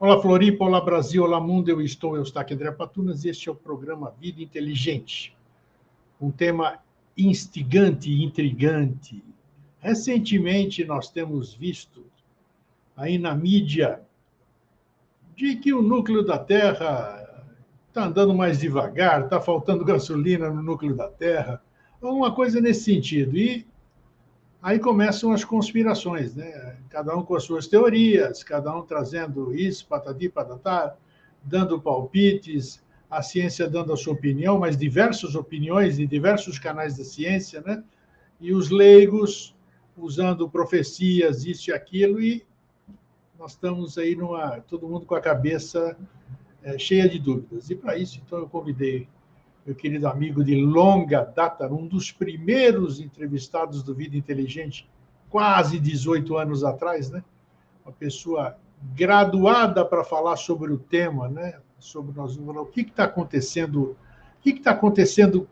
Olá, Floripa, olá, Brasil, olá, mundo, eu Eustáquio André Patunas, e este é o programa Vida Inteligente, um tema instigante e intrigante. Recentemente, nós temos visto aí na mídia de que o núcleo da Terra está andando mais devagar, está faltando gasolina no núcleo da Terra, alguma coisa nesse sentido. E aí começam as conspirações, né? Cada um com as suas teorias, cada um trazendo isso, patati, patatá, dando palpites, a ciência dando a sua opinião, mas diversas opiniões em diversos canais da ciência, né? E os leigos usando profecias, isso e aquilo, e nós estamos aí todo mundo com a cabeça cheia de dúvidas. E para isso, então, eu convidei meu querido amigo de longa data, um dos primeiros entrevistados do Vida Inteligente, quase 18 anos atrás, né? Uma pessoa graduada para falar sobre o tema, né? Sobre o que está acontecendo, o que está acontecendo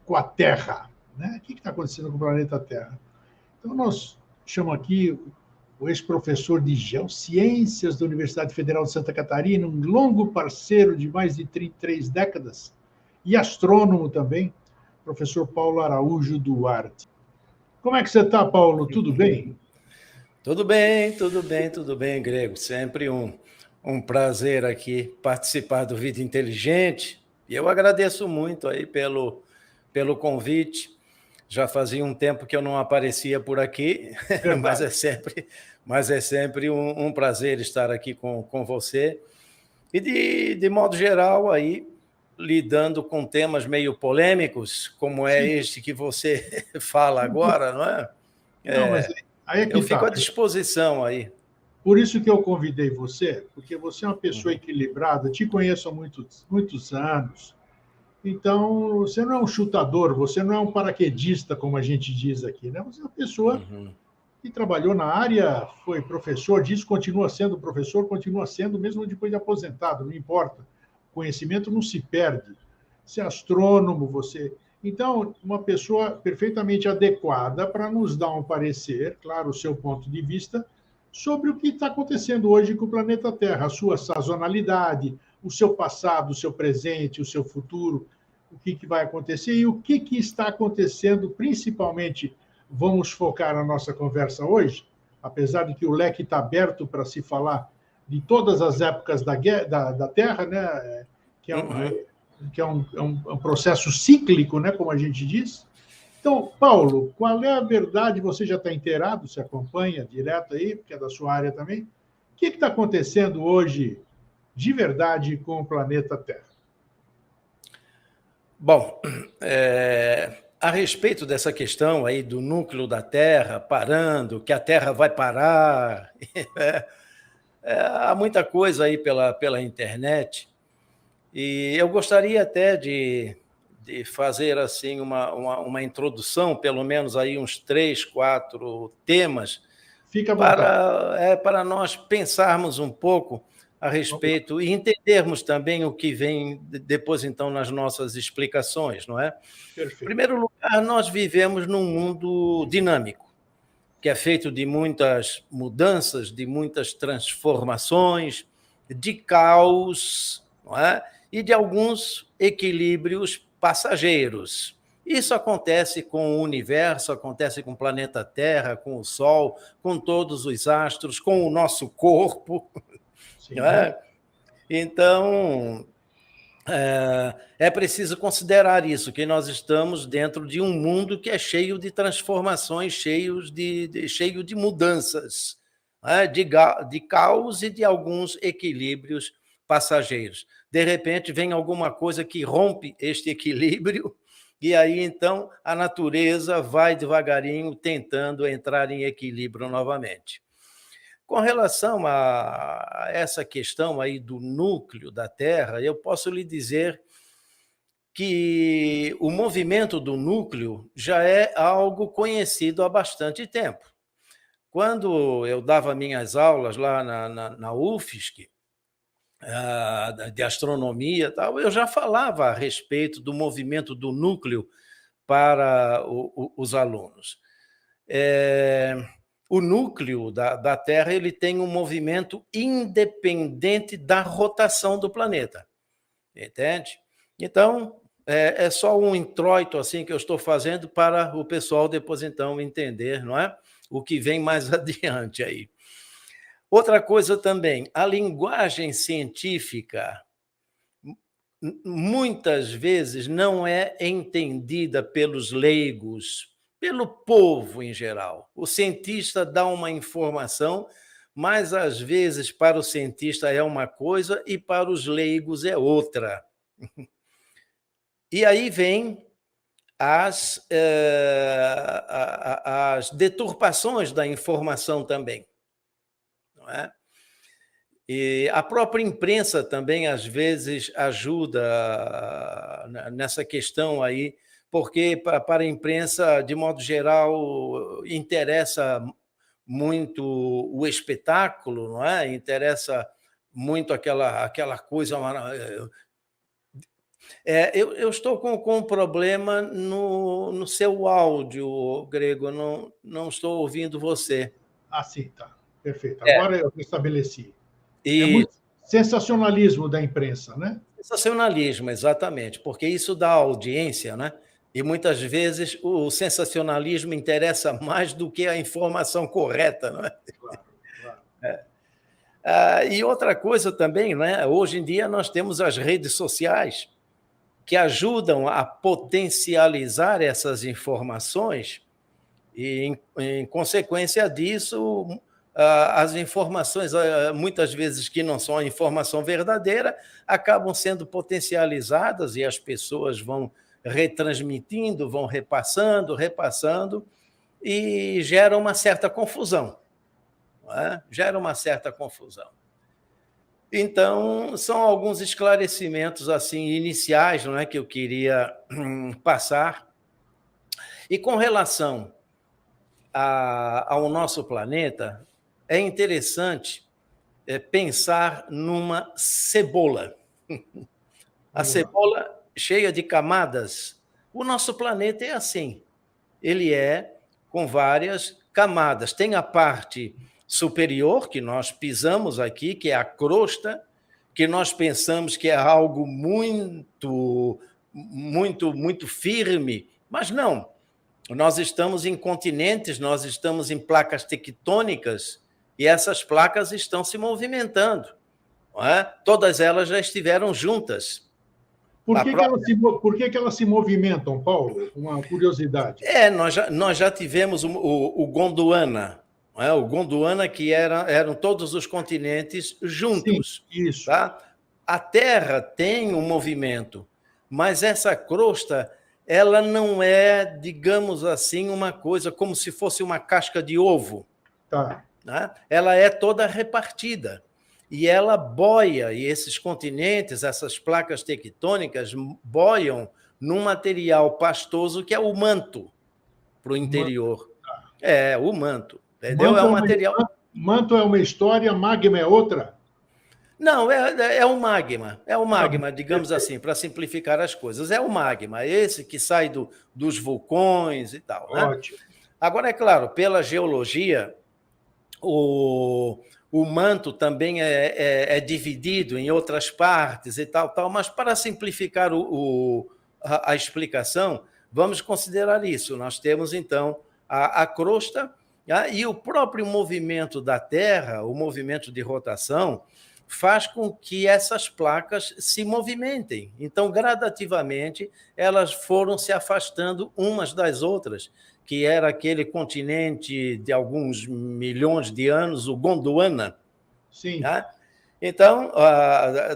com a Terra, né? O que está acontecendo com o planeta Terra? Então nós chamamos aqui o ex-professor de Geociências da Universidade Federal de Santa Catarina, um longo parceiro de mais de 33 décadas, e astrônomo também, professor Paulo Araújo Duarte. Como é que você está, Paulo? Tudo bem? Tudo bem, tudo bem, tudo bem, Grego. Sempre um prazer aqui participar do Vida Inteligente. E eu agradeço muito aí pelo convite. Já fazia um tempo que eu não aparecia por aqui, mas é sempre um prazer estar aqui com você. E de modo geral aí, lidando com temas meio polêmicos, como é este que você fala agora, não é? Não, mas aí é que eu fico à disposição aí. Por isso que eu convidei você, porque você é uma pessoa equilibrada, te conheço há muitos anos. Então, você não é um chutador, você não é um paraquedista, como a gente diz aqui, né? Você é uma pessoa que trabalhou na área, foi professor disso, continua sendo professor, continua sendo, mesmo depois de aposentado, não importa. O conhecimento não se perde. Você é astrônomo, você. Então, uma pessoa perfeitamente adequada para nos dar um parecer, claro, o seu ponto de vista, sobre o que está acontecendo hoje com o planeta Terra, a sua sazonalidade, o seu passado, o seu presente, o seu futuro, o que vai acontecer e o que está acontecendo, principalmente. Vamos focar a nossa conversa hoje, apesar de que o leque está aberto para se falar de todas as épocas da Terra, né? Que é um processo cíclico, né? Como a gente diz. Então, Paulo, qual é a verdade? Você já está inteirado, se acompanha direto aí, porque é da sua área também. O que está acontecendo hoje, de verdade, com o planeta Terra? Bom, a respeito dessa questão aí do núcleo da Terra parando, que a Terra vai parar, há muita coisa aí pela internet, e eu gostaria até de fazer assim uma introdução, pelo menos aí uns 3, 4 temas, Fica à vontade. para nós pensarmos um pouco a respeito e entendermos também o que vem depois, então, nas nossas explicações, não é? Perfeito. Em primeiro lugar, nós vivemos num mundo dinâmico, que é feito de muitas mudanças, de muitas transformações, de caos, não é? E de alguns equilíbrios passageiros. Isso acontece com o universo, acontece com o planeta Terra, com o Sol, com todos os astros, com o nosso corpo. Não é? Então, é preciso considerar isso, que nós estamos dentro de um mundo que é cheio de transformações, cheio de mudanças, de caos e de alguns equilíbrios passageiros. De repente, vem alguma coisa que rompe este equilíbrio, e aí, então, a natureza vai devagarinho tentando entrar em equilíbrio novamente. Com relação a essa questão aí do núcleo da Terra, eu posso lhe dizer que o movimento do núcleo já é algo conhecido há bastante tempo. Quando eu dava minhas aulas lá na UFSC, de astronomia, tal, eu já falava a respeito do movimento do núcleo para os alunos. o núcleo da Terra ele tem um movimento independente da rotação do planeta. Entende? Então, é só um introito assim que eu estou fazendo para o pessoal depois, então, entender, não é? O que vem mais adiante aí. Outra coisa também, a linguagem científica muitas vezes não é entendida pelos leigos, pelo povo em geral. O cientista dá uma informação, mas às vezes para o cientista é uma coisa e para os leigos é outra. E aí vem as deturpações da informação também, não é? E a própria imprensa também, às vezes, ajuda nessa questão aí, porque para a imprensa, de modo geral, interessa muito o espetáculo, não é? Interessa muito aquela coisa. Eu estou com um problema no seu áudio, Grego, não estou ouvindo você. Ah, sim, tá. Perfeito. Agora eu estabeleci. É E muito sensacionalismo da imprensa, né? sensacionalismo, exatamente, porque isso dá audiência, né? E muitas vezes o sensacionalismo interessa mais do que a informação correta, não é? Claro, claro. E outra coisa também, né? Hoje em dia nós temos as redes sociais que ajudam a potencializar essas informações e, em consequência disso, as informações, muitas vezes que não são a informação verdadeira, acabam sendo potencializadas e as pessoas vão retransmitindo, vão repassando, e gera uma certa confusão. Não é? Gera uma certa confusão. Então, são alguns esclarecimentos assim iniciais, não é, que eu queria passar. E com relação ao nosso planeta, é interessante pensar numa cebola. A cebola cheia de camadas. O nosso planeta é assim. Ele é com várias camadas. Tem a parte superior, que nós pisamos aqui, que é a crosta, que nós pensamos que é algo muito firme, mas não. Nós estamos em continentes, nós estamos em placas tectônicas e essas placas estão se movimentando. Não é? Todas elas já estiveram juntas. Por que elas se movimentam, Paulo? Uma curiosidade. Nós já tivemos o Gondwana, não é? O Gondwana, que eram todos os continentes juntos. Sim, isso. Tá? A Terra tem um movimento, mas essa crosta ela não é, digamos assim, uma coisa como se fosse uma casca de ovo. Tá. Né? Ela é toda repartida. E ela boia, e esses continentes, essas placas tectônicas, boiam num material pastoso que é o manto para o interior. O manto. Entendeu? Manto é um material. Manto é uma história, magma é outra? Não, é o magma. É o magma, digamos assim, para simplificar as coisas. É o magma, esse que sai dos vulcões e tal. Né? Ótimo. Agora, é claro, pela geologia, o manto também é dividido em outras partes e tal, mas para simplificar a explicação, vamos considerar isso. Nós temos, então, a crosta e o próprio movimento da Terra, o movimento de rotação, faz com que essas placas se movimentem. Então, gradativamente, elas foram se afastando umas das outras, que era aquele continente de alguns milhões de anos, o Gondwana. Sim. Tá? Então,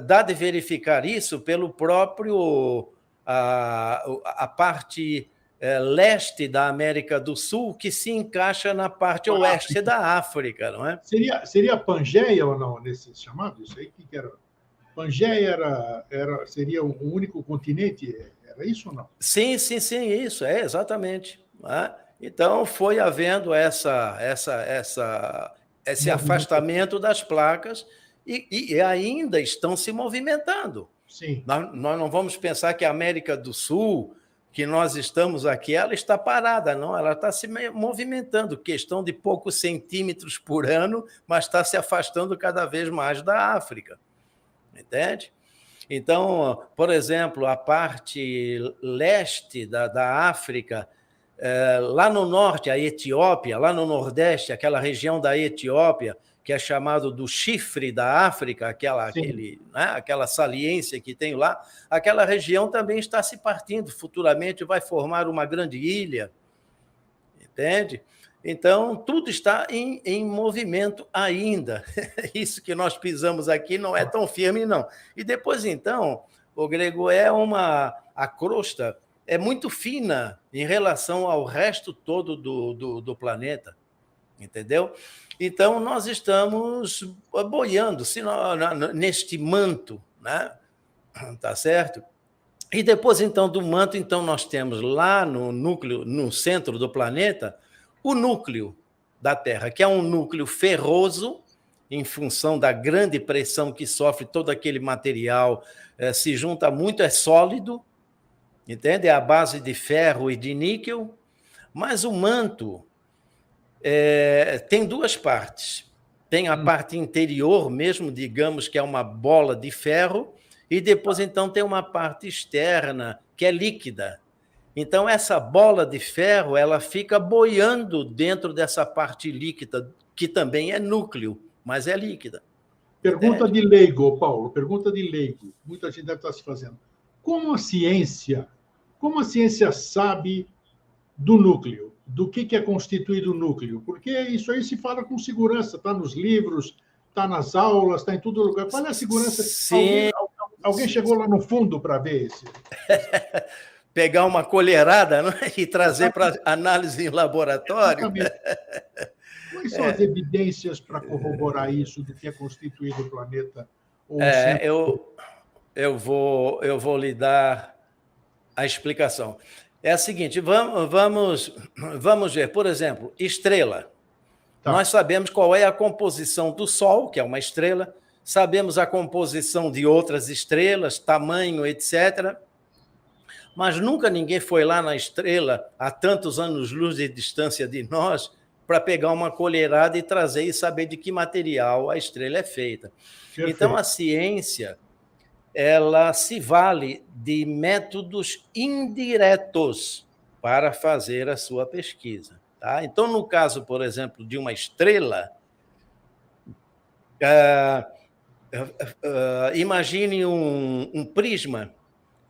dá de verificar isso pelo próprio a parte leste da América do Sul, que se encaixa na parte oeste da África, não é? Seria Pangeia ou não, nesse chamado? Isso aí, que era? Pangeia seria um único continente? Era isso ou não? Sim, isso, exatamente. Né? Então, foi havendo esse afastamento das placas e ainda estão se movimentando. Sim. Nós não vamos pensar que a América do Sul que nós estamos aqui, ela está parada, não, ela está se movimentando, questão de poucos centímetros por ano, mas está se afastando cada vez mais da África, entende? Então, por exemplo, a parte leste da África, lá no norte, a Etiópia, lá no nordeste, aquela região da Etiópia, que é chamado do chifre da África, aquela saliência que tem lá, aquela região também está se partindo, futuramente vai formar uma grande ilha, entende? Então, tudo está em movimento ainda. Isso que nós pisamos aqui não é tão firme, não. E depois, então, o Grego, a crosta é muito fina em relação ao resto todo do planeta, entendeu? Então, nós estamos boiando neste manto, né? Tá certo? E depois, então, do manto, então, nós temos lá no núcleo, no centro do planeta, o núcleo da Terra, que é um núcleo ferroso, em função da grande pressão que sofre todo aquele material, se junta muito, é sólido, entende? É a base de ferro e de níquel, mas o manto tem duas partes. Tem a parte interior mesmo, digamos que é uma bola de ferro, e depois, então, tem uma parte externa, que é líquida. Então, essa bola de ferro, ela fica boiando dentro dessa parte líquida, que também é núcleo, mas é líquida. Pergunta de leigo, Paulo, pergunta de leigo. Muita gente deve estar se fazendo. Como a ciência sabe do núcleo? Do que é constituído o núcleo? Porque isso aí se fala com segurança, está nos livros, está nas aulas, está em todo lugar. Qual é a segurança? Sim. Alguém chegou lá no fundo para ver esse? Pegar uma colherada, né, e trazer para análise em laboratório. Exatamente. Quais são as evidências para corroborar isso, do que é constituído o planeta? Eu vou lhe dar a explicação. É a seguinte, vamos ver, por exemplo, estrela. Tá. Nós sabemos qual é a composição do Sol, que é uma estrela, sabemos a composição de outras estrelas, tamanho, etc., mas nunca ninguém foi lá na estrela, a tantos anos-luz de distância de nós, para pegar uma colherada e trazer e saber de que material a estrela é feita. Perfeito. Então, a ciência, ela se vale de métodos indiretos para fazer a sua pesquisa. Tá? Então, no caso, por exemplo, de uma estrela, imagine um prisma.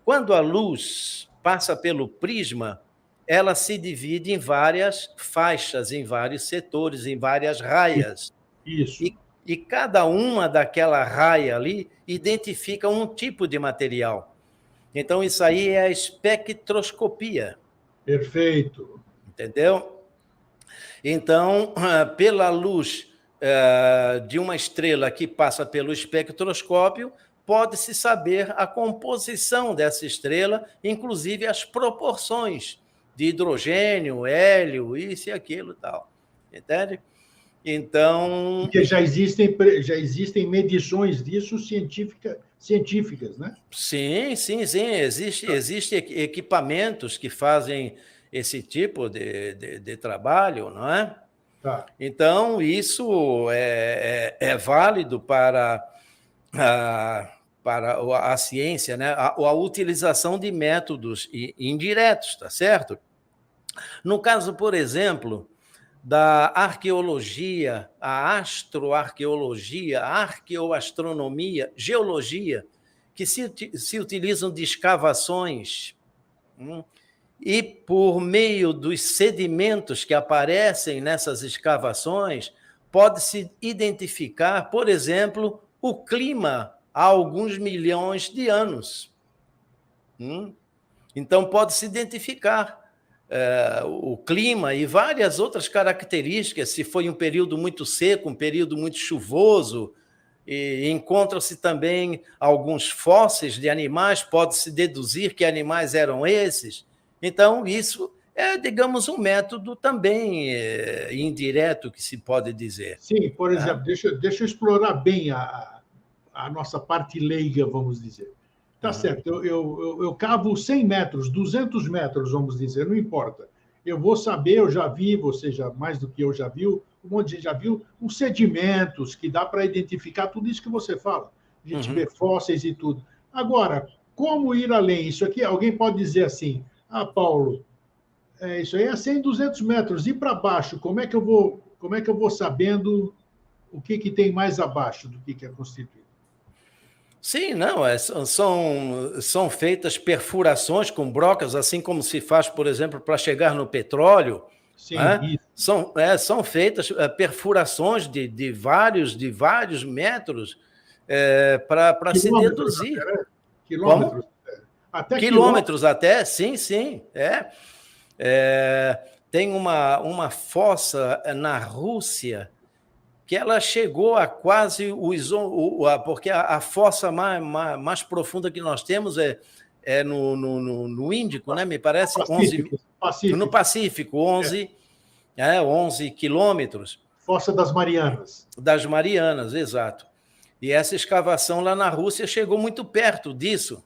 Quando a luz passa pelo prisma, ela se divide em várias faixas, em vários setores, em várias raias. Isso. E cada uma daquela raia ali identifica um tipo de material. Então, isso aí é a espectroscopia. Perfeito. Entendeu? Então, pela luz de uma estrela que passa pelo espectroscópio, pode-se saber a composição dessa estrela, inclusive as proporções de hidrogênio, hélio, isso e aquilo e tal. Entende? Então... Porque já existem medições disso científicas, né? Sim. Existem equipamentos que fazem esse tipo de trabalho, não é? Tá. Então, isso é válido para a ciência, né? A utilização de métodos indiretos, tá certo? No caso, por exemplo, da arqueologia, a astroarqueologia, a arqueoastronomia, geologia, que se utilizam de escavações, e por meio dos sedimentos que aparecem nessas escavações, pode-se identificar, por exemplo, o clima há alguns milhões de anos. Então, pode-se identificar o clima e várias outras características, se foi um período muito seco, um período muito chuvoso, e encontram-se também alguns fósseis de animais, pode-se deduzir que animais eram esses. Então, isso é, digamos, um método também indireto, que se pode dizer. Sim, por exemplo, deixa eu explorar bem a nossa parte leiga, vamos dizer. Tá certo, eu cavo 100 metros, 200 metros, vamos dizer, não importa. Eu vou saber, eu já vi, você já mais do que eu já viu, um monte de gente já viu, os sedimentos, que dá para identificar tudo isso que você fala. A gente vê fósseis e tudo. Agora, como ir além? Isso aqui, alguém pode dizer assim, Paulo, isso aí é 100, 200 metros, e para baixo, como é que eu vou sabendo o que tem mais abaixo do que é constituído? Sim, não, são feitas perfurações com brocas, assim como se faz, por exemplo, para chegar no petróleo. Sim, né? São feitas perfurações de vários metros para se deduzir. Até, quilômetros? Até quilômetros até, sim. Tem uma fossa na Rússia que ela chegou a quase porque a fossa mais profunda que nós temos é no Índico, né? Me parece no Pacífico, 11 quilômetros. Fossa das Marianas. Das Marianas, exato. E essa escavação lá na Rússia chegou muito perto disso.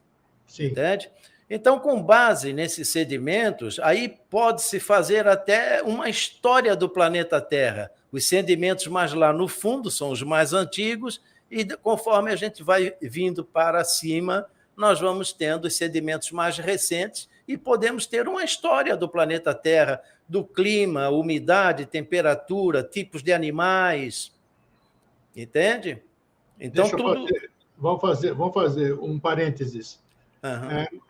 Sim. Entende? Então, com base nesses sedimentos, aí pode-se fazer até uma história do planeta Terra. Os sedimentos mais lá no fundo são os mais antigos, e conforme a gente vai vindo para cima, nós vamos tendo os sedimentos mais recentes e podemos ter uma história do planeta Terra, do clima, umidade, temperatura, tipos de animais. Entende? Então, vamos fazer um parênteses.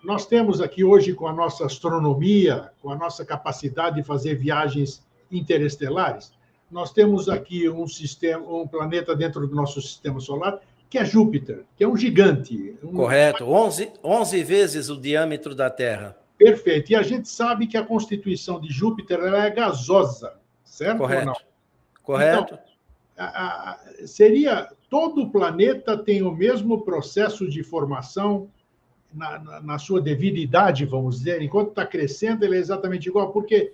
Nós temos aqui hoje, com a nossa astronomia, com a nossa capacidade de fazer viagens interestelares, nós temos aqui um planeta dentro do nosso sistema solar, que é Júpiter, que é um gigante. Correto, 11 vezes o diâmetro da Terra. Perfeito. E a gente sabe que a constituição de Júpiter é gasosa, certo? Correto. Ou não? Correto. Então, todo o planeta tem o mesmo processo de formação na sua devida idade, vamos dizer, enquanto está crescendo, ele é exatamente igual, porque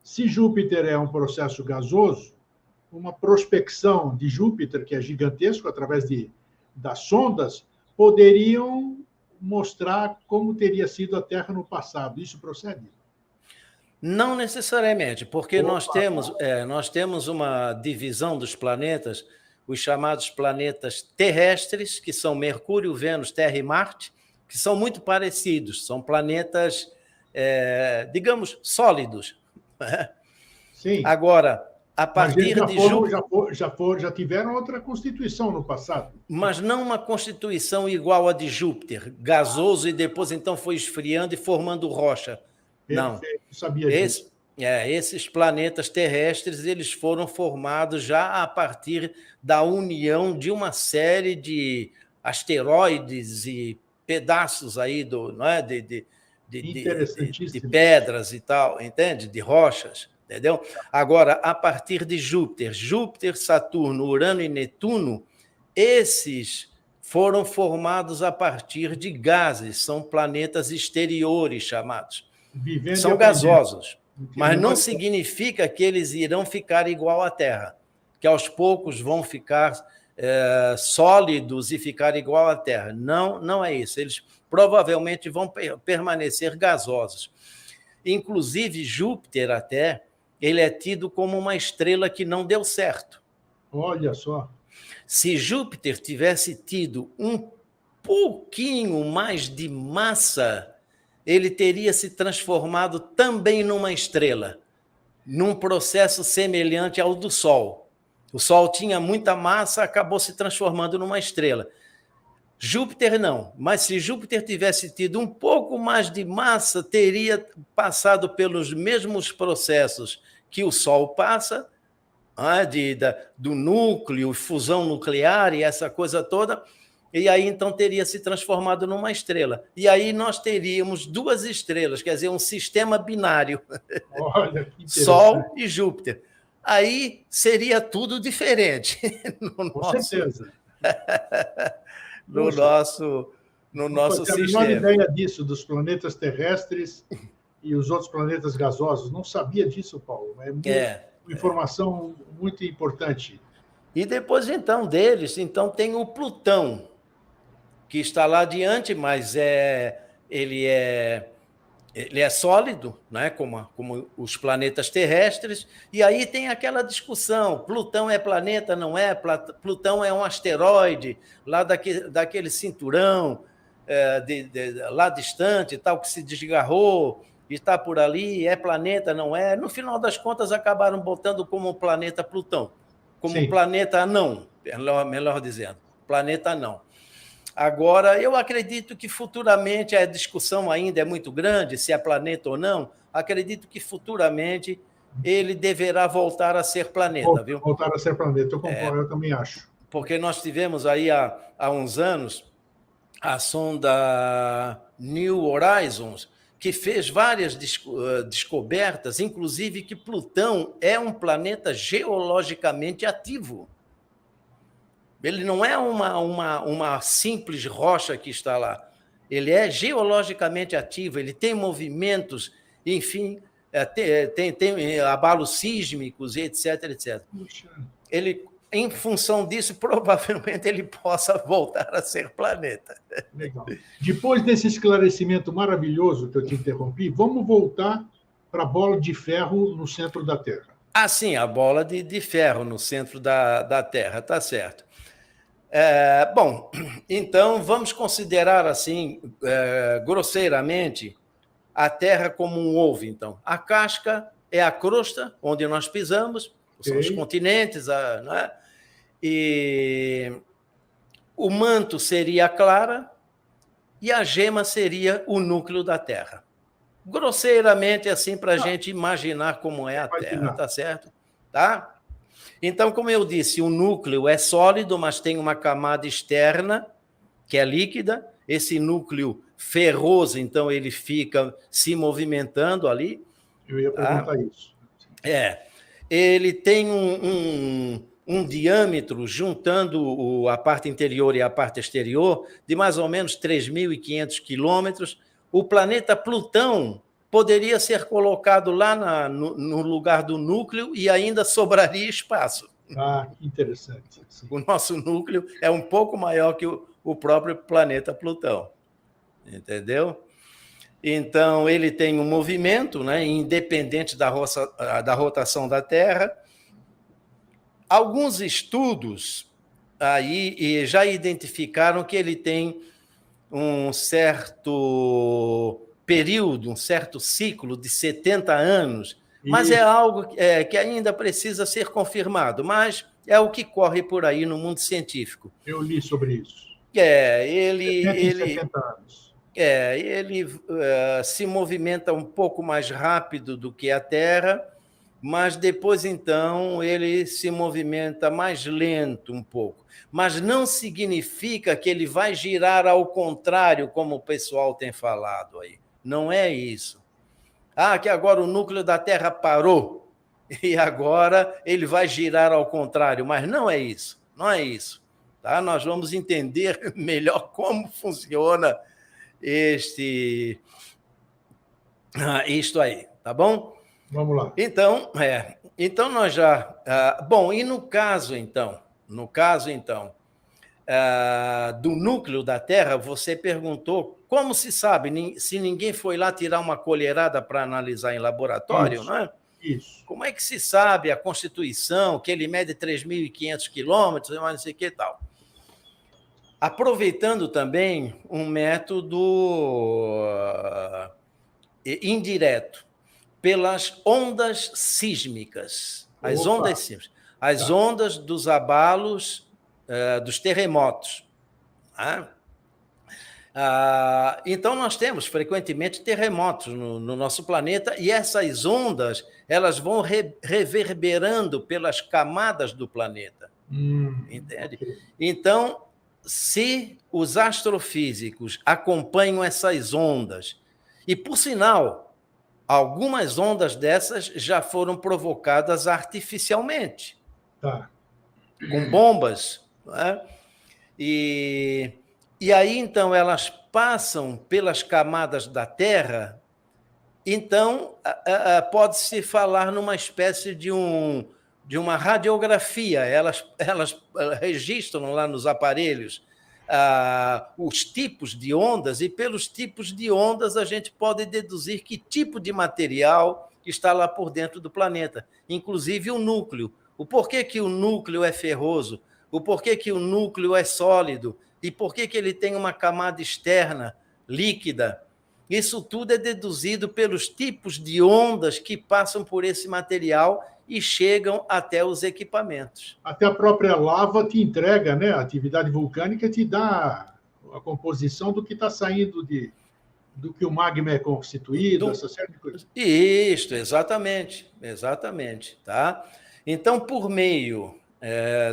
se Júpiter é um processo gasoso, uma prospecção de Júpiter, que é gigantesco, através das sondas, poderiam mostrar como teria sido a Terra no passado. Isso procede? Não necessariamente, porque nós temos uma divisão dos planetas, os chamados planetas terrestres, que são Mercúrio, Vênus, Terra e Marte, que são muito parecidos, são planetas, digamos, sólidos. Sim. Agora, a partir de Júpiter... Já tiveram outra constituição no passado. Mas não uma constituição igual a de Júpiter, gasoso, e depois então foi esfriando e formando rocha. Não. Sabia disso. Esses planetas terrestres, eles foram formados já a partir da união de uma série de asteroides e pedaços aí de pedras e tal, entende? De rochas, entendeu? Agora, a partir de Júpiter, Saturno, Urano e Netuno, esses foram formados a partir de gases, são planetas exteriores chamados. São gasosos, mas não significa que eles irão ficar igual à Terra, que aos poucos vão ficar sólidos e ficar igual à Terra. Não é isso. Eles provavelmente vão permanecer gasosos. Inclusive, Júpiter até, ele é tido como uma estrela que não deu certo. Olha só. Se Júpiter tivesse tido um pouquinho mais de massa, ele teria se transformado também numa estrela, num processo semelhante ao do Sol. O Sol tinha muita massa, acabou se transformando numa estrela. Júpiter não, mas se Júpiter tivesse tido um pouco mais de massa, teria passado pelos mesmos processos que o Sol passa, do núcleo, fusão nuclear e essa coisa toda, e aí então teria se transformado numa estrela. E aí nós teríamos duas estrelas, quer dizer, um sistema binário. Olha, que Sol e Júpiter. Aí seria tudo diferente. Com certeza. No nosso sistema. Eu não tinha ideia disso, dos planetas terrestres e os outros planetas gasosos. Não sabia disso, Paulo. Uma informação muito importante. E depois, então, deles, tem o Plutão, que está lá adiante, mas ele é sólido, né? como os planetas terrestres, e aí tem aquela discussão, Plutão é planeta, não é? Plutão é um asteroide, lá daquele cinturão, lá distante, tal, que se desgarrou, e está por ali, é planeta, não é? No final das contas, acabaram botando como planeta Plutão, como Sim. planeta não, melhor dizendo, planeta não. Agora, eu acredito que futuramente, a discussão ainda é muito grande, se é planeta ou não, acredito que futuramente ele deverá voltar a ser planeta, viu? Voltar a ser planeta, eu concordo, eu também acho. Porque nós tivemos aí há uns anos a sonda New Horizons, que fez várias descobertas, inclusive que Plutão é um planeta geologicamente ativo. Ele não é uma simples rocha que está lá. Ele é geologicamente ativo, ele tem movimentos, enfim, tem abalos sísmicos, etc, etc. Puxa. Ele, em função disso, provavelmente ele possa voltar a ser planeta. Legal. Depois desse esclarecimento maravilhoso que eu te interrompi, vamos voltar para a bola de ferro no centro da Terra. Ah, sim, a bola de ferro no centro da Terra, tá certo. Bom, então vamos considerar assim, grosseiramente, a Terra como um ovo, então. A casca é a crosta onde nós pisamos, são os continentes, né? E o manto seria a clara e a gema seria o núcleo da Terra. Grosseiramente, assim, para a gente imaginar como é a Terra, tá certo? Tá? Então, como eu disse, o núcleo é sólido, mas tem uma camada externa, que é líquida. Esse núcleo ferroso, então, ele fica se movimentando ali. Eu ia perguntar isso. Ele tem um diâmetro, juntando a parte interior e a parte exterior, de mais ou menos 3.500 quilômetros. O planeta Plutão poderia ser colocado lá no lugar do núcleo e ainda sobraria espaço. Ah, que interessante. Sim. O nosso núcleo é um pouco maior que o próprio planeta Plutão. Entendeu? Então, ele tem um movimento, né, independente da rotação da Terra. Alguns estudos aí já identificaram que ele tem um certo período, um certo ciclo de 70 anos, mas é algo que ainda precisa ser confirmado, mas é o que corre por aí no mundo científico. Eu li sobre isso. 70 anos. Ele se movimenta um pouco mais rápido do que a Terra, mas depois, então, ele se movimenta mais lento um pouco. Mas não significa que ele vai girar ao contrário, como o pessoal tem falado aí. Não é isso. Que agora o núcleo da Terra parou e agora ele vai girar ao contrário, mas não é isso. Não é isso. Tá? Nós vamos entender melhor como funciona isto aí, tá bom? Vamos lá. Então nós já... bom, e no caso, então, do núcleo da Terra, você perguntou como se sabe, se ninguém foi lá tirar uma colherada para analisar em laboratório, isso, não é? Isso. Como é que se sabe a constituição, que ele mede 3.500 quilômetros, não sei o que e tal? Aproveitando também um método indireto, pelas ondas sísmicas. As ondas sísmicas. As ondas dos abalos dos terremotos. Então, nós temos frequentemente terremotos no nosso planeta e essas ondas elas vão reverberando pelas camadas do planeta. Entende? Okay. Então, se os astrofísicos acompanham essas ondas, e, por sinal, algumas ondas dessas já foram provocadas artificialmente, com bombas, não é? E aí, então, elas passam pelas camadas da Terra, então pode-se falar numa espécie de uma radiografia, elas registram lá nos aparelhos os tipos de ondas, e pelos tipos de ondas a gente pode deduzir que tipo de material está lá por dentro do planeta, inclusive o núcleo. O porquê que o núcleo é ferroso, o porquê que o núcleo é sólido, e porquê que ele tem uma camada externa líquida. Isso tudo é deduzido pelos tipos de ondas que passam por esse material e chegam até os equipamentos. Até a própria lava te entrega, né? A atividade vulcânica te dá a composição do que está saindo do que o magma é constituído, essa série de coisas. Isso, exatamente, exatamente. Tá? Então, por meio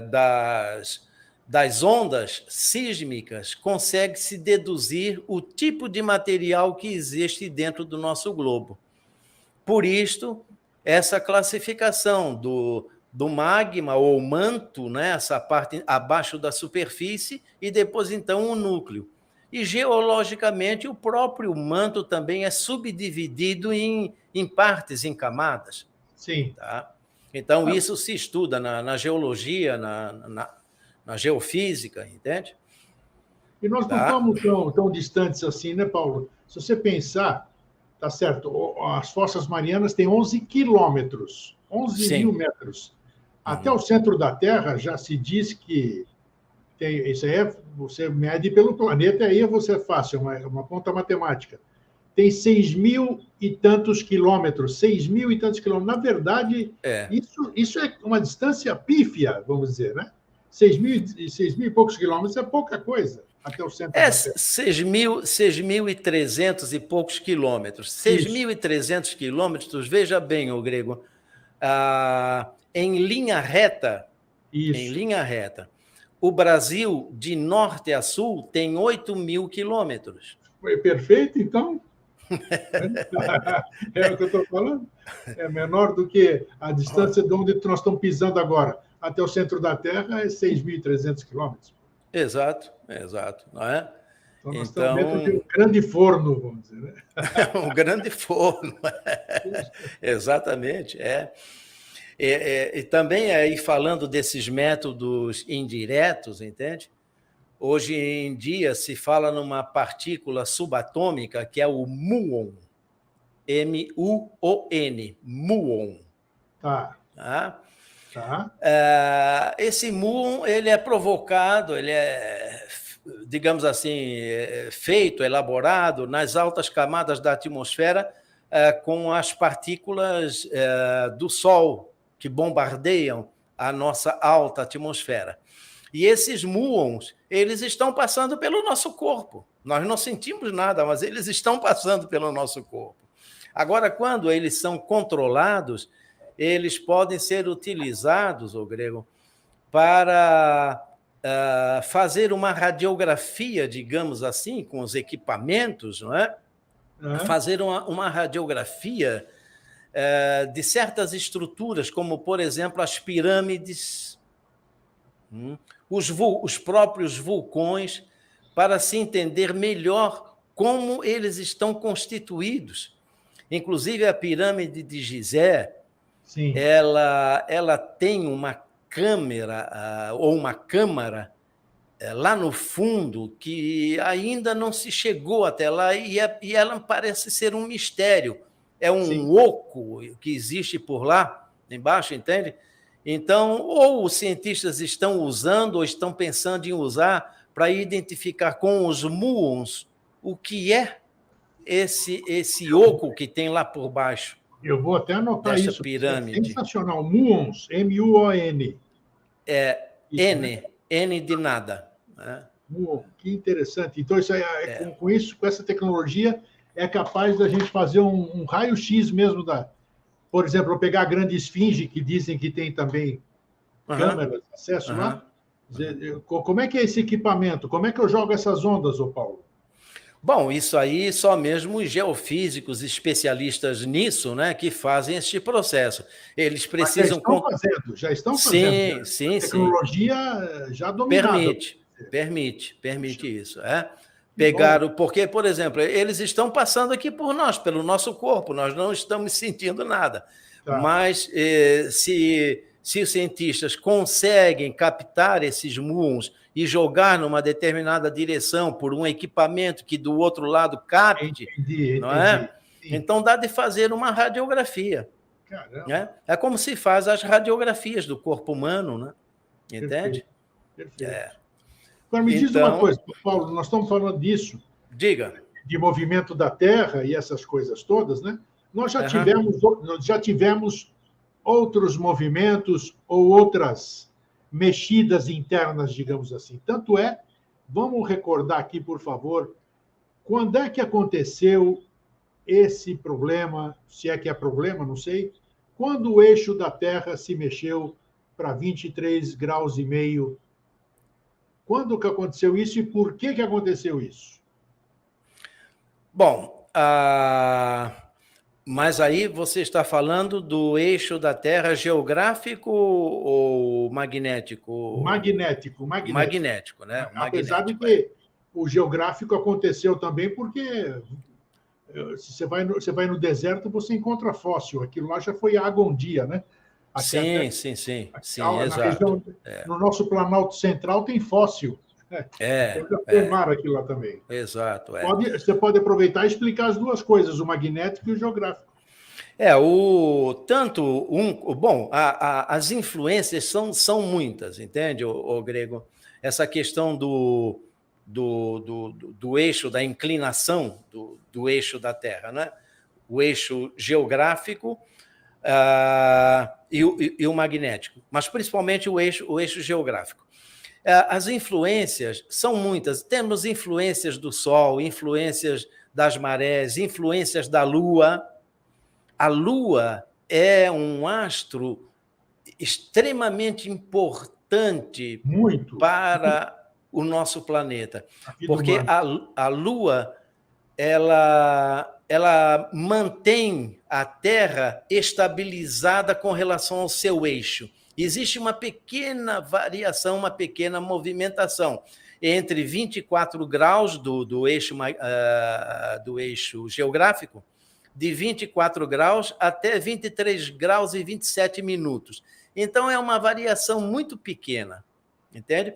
das ondas sísmicas, consegue-se deduzir o tipo de material que existe dentro do nosso globo. Por isto, essa classificação do magma ou manto, né, essa parte abaixo da superfície, e depois, então, o núcleo. E, geologicamente, o próprio manto também é subdividido em partes, em camadas. Sim. Tá? Então, isso se estuda na geologia, na geofísica, entende? E nós não estamos tão distantes assim, né, Paulo? Se você pensar, tá certo, as Fossas Marianas têm 11 quilômetros, 11 mil metros. Até o centro da Terra já se diz que tem, isso aí você mede pelo planeta, aí você é fácil, é uma conta matemática. Tem 6 mil e tantos quilômetros, 6 mil e tantos quilômetros. Na verdade, isso é uma distância pífia, vamos dizer, né? 6 mil e poucos quilômetros é pouca coisa até o centro da Terra. 6.300 e poucos quilômetros. 6.300 quilômetros, veja bem, ô Grego, em linha reta, o Brasil, de norte a sul, tem 8.000 quilômetros. Foi perfeito, então? É o que eu estou falando. É menor do que a distância de onde nós estamos pisando agora. Até o centro da Terra é 6.300 quilômetros. Exato, não é? Então, nós estamos dentro de um grande forno, vamos dizer, né? Um grande forno. Exatamente, E também aí falando desses métodos indiretos, entende? Hoje em dia se fala numa partícula subatômica que é o muon, M-U-O-N, muon. Tá. Esse muon, ele é provocado, ele é, digamos assim, feito, elaborado nas altas camadas da atmosfera com as partículas do Sol, que bombardeiam a nossa alta atmosfera. E esses muons, eles estão passando pelo nosso corpo. Nós não sentimos nada, mas eles estão passando pelo nosso corpo. Agora, quando eles são controlados, eles podem ser utilizados, ô Grego, para fazer uma radiografia, digamos assim, com os equipamentos, não é? Fazer uma radiografia de certas estruturas, como, por exemplo, as pirâmides, os próprios vulcões, para se entender melhor como eles estão constituídos. Inclusive, a pirâmide de Gizé, ela tem uma câmera ou uma câmara lá no fundo que ainda não se chegou até lá e ela parece ser um mistério. É um oco que existe por lá, embaixo, entende? Então, ou os cientistas estão usando ou estão pensando em usar para identificar com os muons o que é esse oco que tem lá por baixo. Eu vou até anotar isso. Pirâmide. É sensacional. Muons, M-U-O-N. N de nada. Né? Muon, que interessante. Então, isso com isso, com essa tecnologia, é capaz da gente fazer um raio-x mesmo por exemplo, eu pegar a grande esfinge, que dizem que tem também câmeras, acesso lá. Como é que é esse equipamento? Como é que eu jogo essas ondas, ô Paulo? Bom, isso aí só mesmo os geofísicos especialistas nisso, né, que fazem este processo. Eles precisam... Já estão fazendo. Sim. A tecnologia já dominada. Permite isso. Pegaram, porque, por exemplo, eles estão passando aqui por nós, pelo nosso corpo, nós não estamos sentindo nada. Mas se os cientistas conseguem captar esses muons e jogar numa determinada direção por um equipamento que do outro lado capte, não é? Sim. Então dá de fazer uma radiografia. Caramba. Né? É como se faz as radiografias do corpo humano, né? Entende? Perfeito. Agora, me diz uma coisa, Paulo, nós estamos falando disso. Diga. De movimento da Terra e essas coisas todas, né? Nós já tivemos outros movimentos ou outras mexidas internas, digamos assim. Tanto é, vamos recordar aqui, por favor, quando é que aconteceu esse problema, se é que é problema, não sei, quando o eixo da Terra se mexeu para 23 graus e meio. Quando que aconteceu isso e por que aconteceu isso? Bom, mas aí você está falando do eixo da Terra geográfico ou magnético? Magnético, né? Apesar de que o geográfico aconteceu também porque se você vai no deserto, você encontra fóssil. Aquilo lá já foi água um dia, né? Sim, exato. Região, no nosso Planalto Central tem fóssil. Então já foi mar aquilo lá também. Exato. Você pode aproveitar e explicar as duas coisas, o magnético e o geográfico. As influências são muitas, entende, o Grego? Essa questão do eixo, da inclinação do eixo da Terra, né? O eixo geográfico e o magnético, mas principalmente o eixo geográfico. As influências são muitas. Temos influências do Sol, influências das marés, influências da Lua. A Lua é um astro extremamente importante para o nosso planeta, porque a Lua ela mantém a Terra estabilizada com relação ao seu eixo. Existe uma pequena variação, uma pequena movimentação entre 24 graus do eixo geográfico, de 24 graus até 23 graus e 27 minutos. Então, é uma variação muito pequena, entende?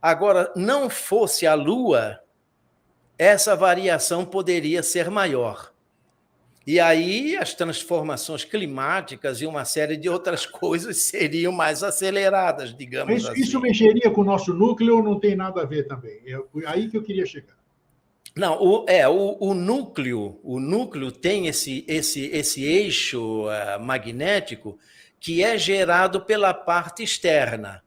Agora, não fosse a Lua, essa variação poderia ser maior. E aí as transformações climáticas e uma série de outras coisas seriam mais aceleradas, digamos assim. Isso mexeria com o nosso núcleo ou não tem nada a ver também? É aí que eu queria chegar. Não, o núcleo tem esse eixo magnético que é gerado pela parte externa,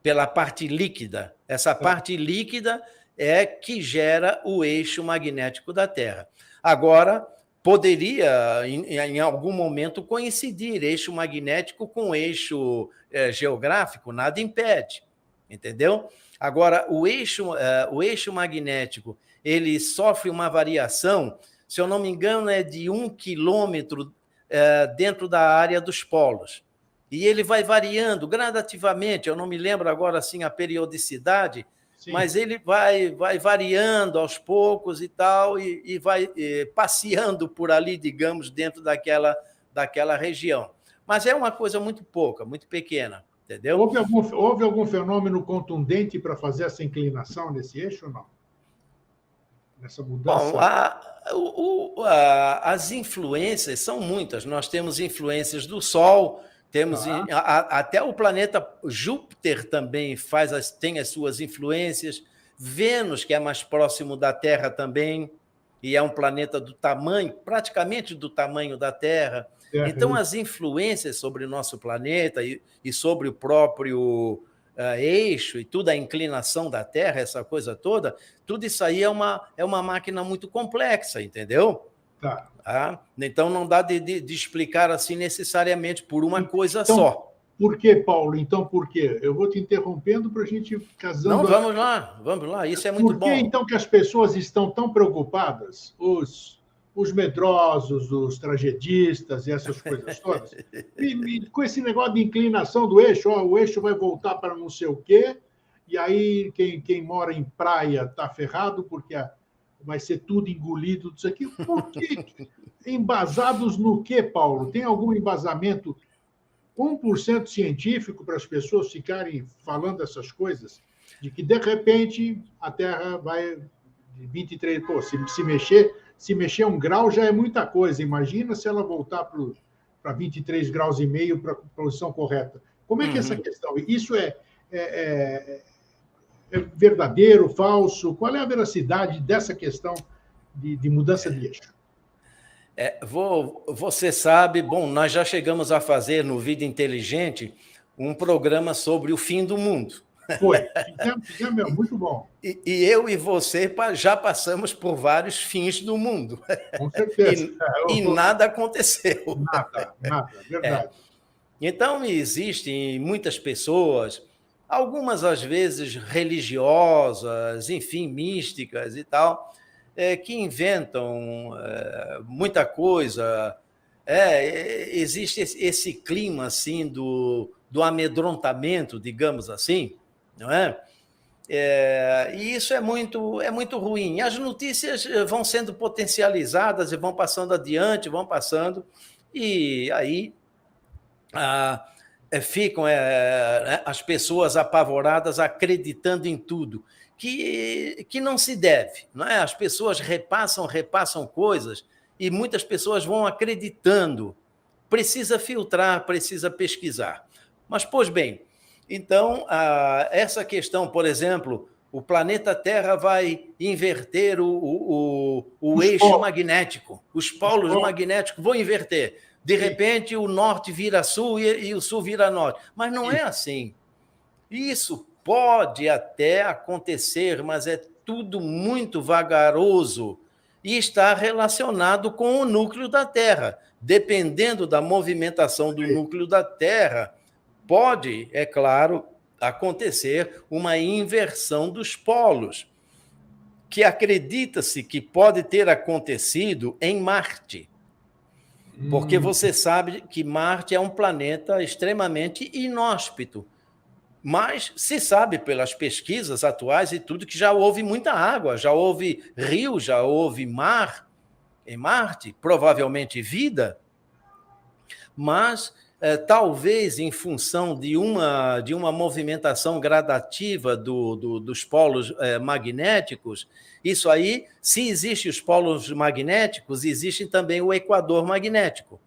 pela parte líquida. Essa parte líquida é que gera o eixo magnético da Terra. Agora, poderia, em algum momento, coincidir eixo magnético com eixo geográfico, nada impede, entendeu? Agora, o eixo magnético, ele sofre uma variação, se eu não me engano, é de 1 quilômetro dentro da área dos polos. E ele vai variando gradativamente, eu não me lembro agora assim a periodicidade, sim, mas ele vai variando aos poucos e tal, e vai passeando por ali, digamos, dentro daquela região. Mas é uma coisa muito pouca, muito pequena, entendeu? Houve algum fenômeno contundente para fazer essa inclinação nesse eixo ou não? Nessa mudança? Bom, as influências são muitas. Nós temos influências do Sol, temos até o planeta Júpiter também tem as suas influências. Vênus, que é mais próximo da Terra também, e é um planeta praticamente do tamanho da Terra. Então, as influências sobre o nosso planeta e sobre o próprio eixo e toda a inclinação da Terra, essa coisa toda, tudo isso aí é uma máquina muito complexa, entendeu? Então, não dá de explicar assim necessariamente por uma coisa só. Por que, Paulo? Então, por quê? Eu vou te interrompendo para a gente ir casando... Não, vamos lá, isso é muito bom. Por que, então, que as pessoas estão tão preocupadas, os medrosos, os tragedistas e essas coisas todas, com esse negócio de inclinação do eixo, o eixo vai voltar para não sei o quê, e aí quem mora em praia está ferrado, porque vai ser tudo engolido, disso aqui. Por quê? Embasados no quê, Paulo? Tem algum embasamento 1% científico para as pessoas ficarem falando essas coisas? De que, de repente, a Terra vai de 23... Pô, se mexer 1 grau já é muita coisa. Imagina se ela voltar para 23 graus e meio para a posição correta. Como é que é essa questão? Isso é verdadeiro, falso? Qual é a veracidade dessa questão de mudança de eixo? Você sabe, bom, nós já chegamos a fazer no Vida Inteligente um programa sobre o fim do mundo. Foi, fizemos, muito bom. E eu e você já passamos por vários fins do mundo. Com certeza. E nada aconteceu. Nada, verdade. Então, existem muitas pessoas, algumas às vezes religiosas, enfim, místicas e tal, que inventam muita coisa. Existe esse clima assim do amedrontamento, digamos assim, não é? E isso é muito ruim. As notícias vão sendo potencializadas e vão passando adiante, vão passando, e aí ficam as pessoas apavoradas acreditando em tudo, que não se deve. Não é? As pessoas repassam coisas e muitas pessoas vão acreditando. Precisa filtrar, precisa pesquisar. Mas, pois bem, então, essa questão, por exemplo, o planeta Terra vai inverter o eixo magnético, os polos magnéticos vão inverter. De repente, o norte vira sul e o sul vira norte. Mas não é assim. Isso pode até acontecer, mas é tudo muito vagaroso e está relacionado com o núcleo da Terra. Dependendo da movimentação do núcleo da Terra, pode, é claro, acontecer uma inversão dos polos, que acredita-se que pode ter acontecido em Marte. Porque você sabe que Marte é um planeta extremamente inóspito. Mas se sabe pelas pesquisas atuais e tudo que já houve muita água, já houve rio, já houve mar em Marte, provavelmente vida, mas talvez em função de uma movimentação gradativa dos polos magnéticos, isso aí, se existem os polos magnéticos, existe também o equador magnético.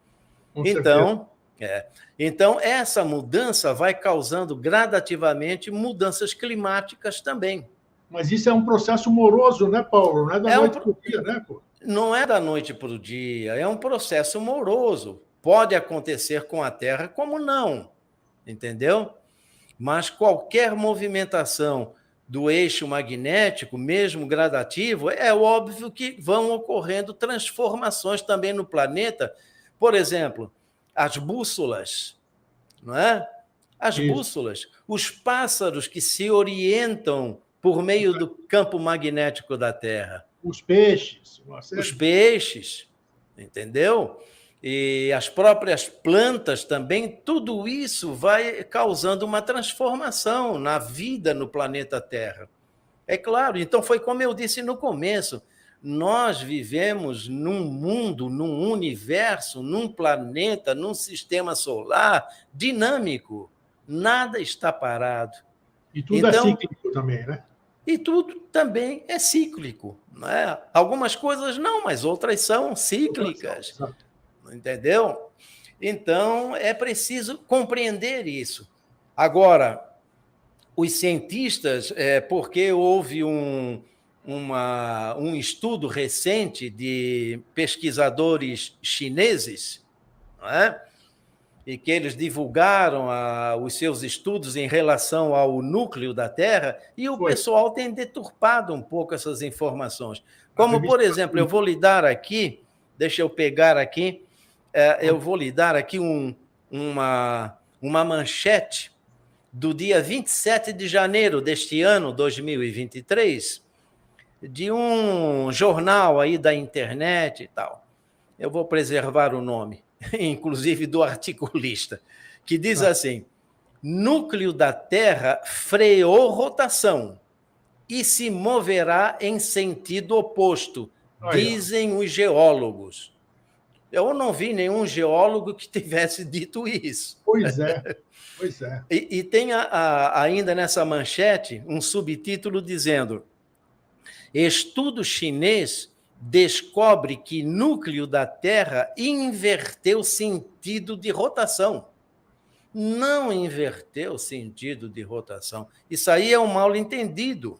Então, essa mudança vai causando gradativamente mudanças climáticas também. Mas isso é um processo moroso, né, Paulo? Não é da noite para o dia, né, pô? Não é da noite para o dia, é um processo moroso. Pode acontecer com a Terra, como não, entendeu? Mas qualquer movimentação do eixo magnético, mesmo gradativo, é óbvio que vão ocorrendo transformações também no planeta. Por exemplo, as bússolas, não é? As bússolas, os pássaros que se orientam por meio do campo magnético da Terra. Os peixes. Os peixes, entendeu? E as próprias plantas também, tudo isso vai causando uma transformação na vida no planeta Terra. É claro, então foi como eu disse no começo, nós vivemos num mundo, num universo, num planeta, num sistema solar dinâmico. Nada está parado. E tudo é cíclico também, né? E tudo também é cíclico. Não é? Algumas coisas não, mas outras são cíclicas. Entendeu? Então, é preciso compreender isso. Agora, os cientistas, porque houve um estudo recente de pesquisadores chineses, não é? E que eles divulgaram os seus estudos em relação ao núcleo da Terra, e o pessoal tem deturpado um pouco essas informações. Como, por exemplo, eu vou lhe dar aqui, deixa eu pegar aqui, eu vou lhe dar aqui uma manchete do dia 27 de janeiro deste ano, 2023, de um jornal aí da internet e tal. Eu vou preservar o nome, inclusive do articulista, que diz assim: núcleo da Terra freou rotação e se moverá em sentido oposto, dizem os geólogos. Eu não vi nenhum geólogo que tivesse dito isso. Pois é. Pois é. E tem ainda nessa manchete um subtítulo dizendo: estudo chinês descobre que núcleo da Terra inverteu sentido de rotação. Não inverteu sentido de rotação. Isso aí é um mal entendido.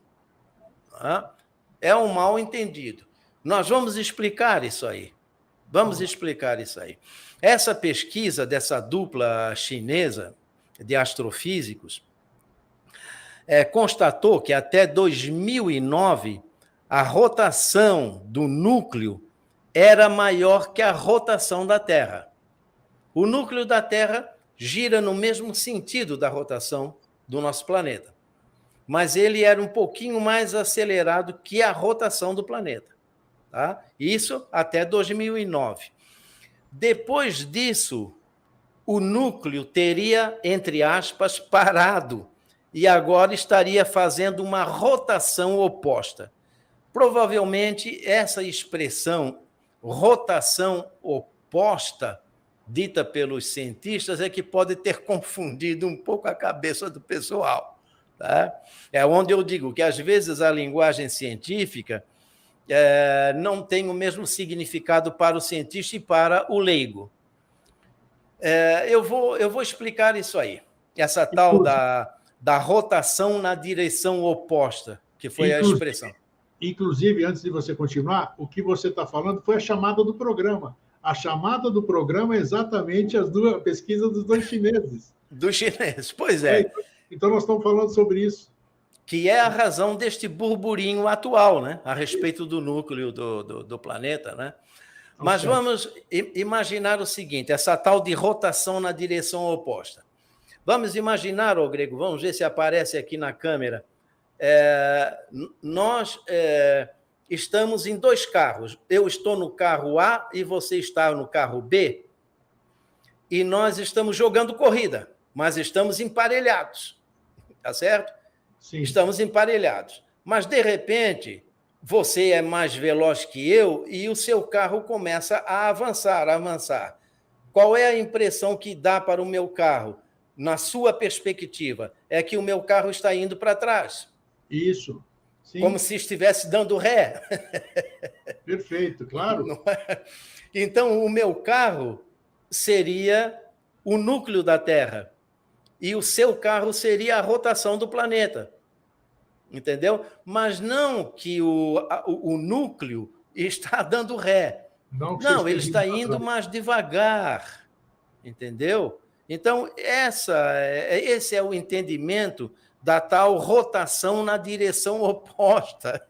Tá? É um mal entendido. Nós vamos explicar isso aí. Vamos explicar isso aí. Essa pesquisa dessa dupla chinesa de astrofísicos constatou que até 2009 a rotação do núcleo era maior que a rotação da Terra. O núcleo da Terra gira no mesmo sentido da rotação do nosso planeta, mas ele era um pouquinho mais acelerado que a rotação do planeta. Tá? Isso até 2009. Depois disso, o núcleo teria, entre aspas, parado e agora estaria fazendo uma rotação oposta. Provavelmente essa expressão rotação oposta, dita pelos cientistas, é que pode ter confundido um pouco a cabeça do pessoal. Tá? É onde eu digo que, às vezes, a linguagem científica não tem o mesmo significado para o cientista e para o leigo. Eu vou explicar isso aí. Essa tal da rotação na direção oposta, que foi a expressão. Inclusive, antes de você continuar, o que você está falando foi a chamada do programa. A chamada do programa é exatamente a pesquisa dos dois chineses. Dos chineses, pois é. Então, nós estamos falando sobre isso. Que é a razão deste burburinho atual, né? A respeito do núcleo do planeta, né? Mas vamos imaginar o seguinte, essa tal de rotação na direção oposta. Vamos imaginar, Grego, vamos ver se aparece aqui na câmera. Nós estamos em dois carros. Eu estou no carro A e você está no carro B. E nós estamos jogando corrida, mas estamos emparelhados. Tá certo? Sim. Estamos emparelhados. Mas, de repente, você é mais veloz que eu e o seu carro começa a avançar. Qual é a impressão que dá para o meu carro? Na sua perspectiva, é que o meu carro está indo para trás. Isso. Sim. Como se estivesse dando ré. Perfeito, claro. Então, o meu carro seria o núcleo da Terra e o seu carro seria a rotação do planeta. Entendeu? Mas não que o núcleo está dando ré. Não, ele está indo mais devagar. Entendeu? Então, esse é o entendimento da tal rotação na direção oposta.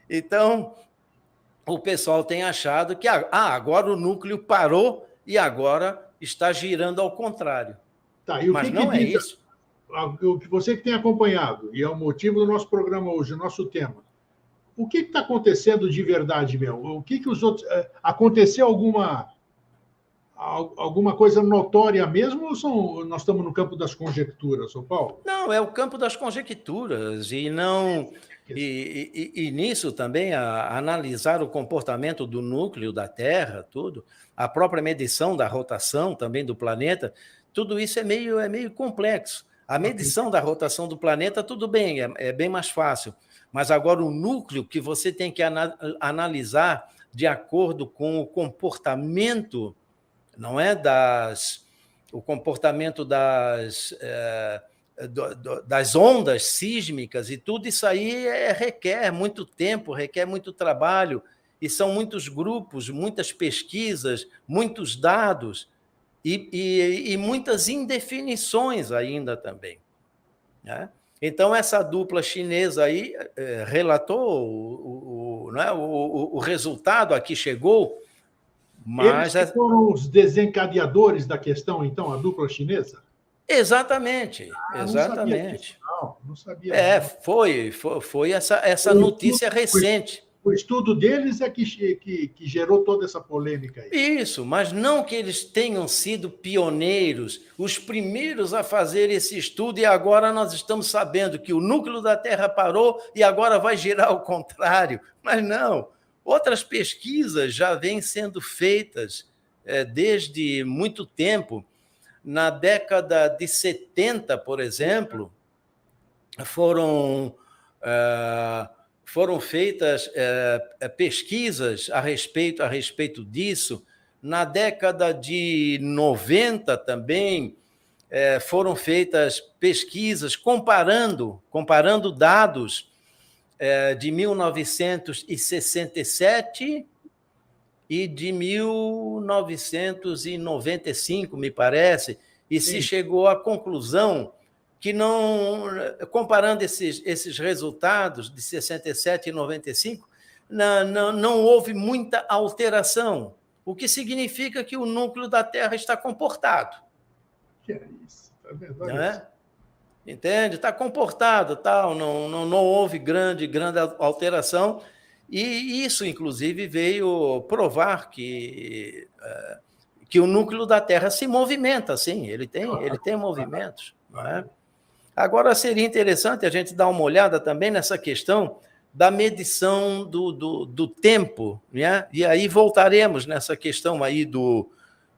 Então, o pessoal tem achado que agora o núcleo parou e agora está girando ao contrário. Tá, e mas não é isso. O que você que tem acompanhado, e é o motivo do nosso programa hoje, o nosso tema, o que está acontecendo de verdade, meu? O que os outros... Aconteceu alguma coisa notória mesmo ou nós estamos no campo das conjecturas, São Paulo? Não, é o campo das conjecturas e não... E nisso também, analisar o comportamento do núcleo da Terra, tudo, a própria medição da rotação também do planeta, tudo isso é meio complexo. A medição da rotação do planeta, tudo bem, é bem mais fácil. Mas agora o núcleo que você tem que analisar de acordo com o comportamento, não é o comportamento das ondas sísmicas e tudo isso aí requer muito tempo, requer muito trabalho, e são muitos grupos, muitas pesquisas, muitos dados e muitas indefinições ainda também. Né? Então, essa dupla chinesa aí relatou o resultado, aqui chegou, mas... Eles foram os desencadeadores da questão, então, a dupla chinesa? Exatamente, exatamente. Não sabia. Foi essa notícia recente. O estudo deles é que gerou toda essa polêmica aí. Isso, mas não que eles tenham sido pioneiros, os primeiros a fazer esse estudo, e agora nós estamos sabendo que o núcleo da Terra parou e agora vai girar ao contrário. Mas não, outras pesquisas já vêm sendo feitas desde muito tempo. na década de 70, por exemplo, foram feitas pesquisas a respeito disso. Na década de 90 também foram feitas pesquisas comparando dados de 1967 e de 1995, me parece, e se chegou à conclusão que, não, comparando esses resultados de 67 e 95, não houve muita alteração, o que significa que o núcleo da Terra está comportado. Que é isso? É verdade. Não é? Entende? Está comportado, tal, não houve grande alteração, e isso, inclusive, veio provar que o núcleo da Terra se movimenta, sim, ele tem movimentos. Não é? Agora, seria interessante a gente dar uma olhada também nessa questão da medição do tempo, né? E aí voltaremos nessa questão aí do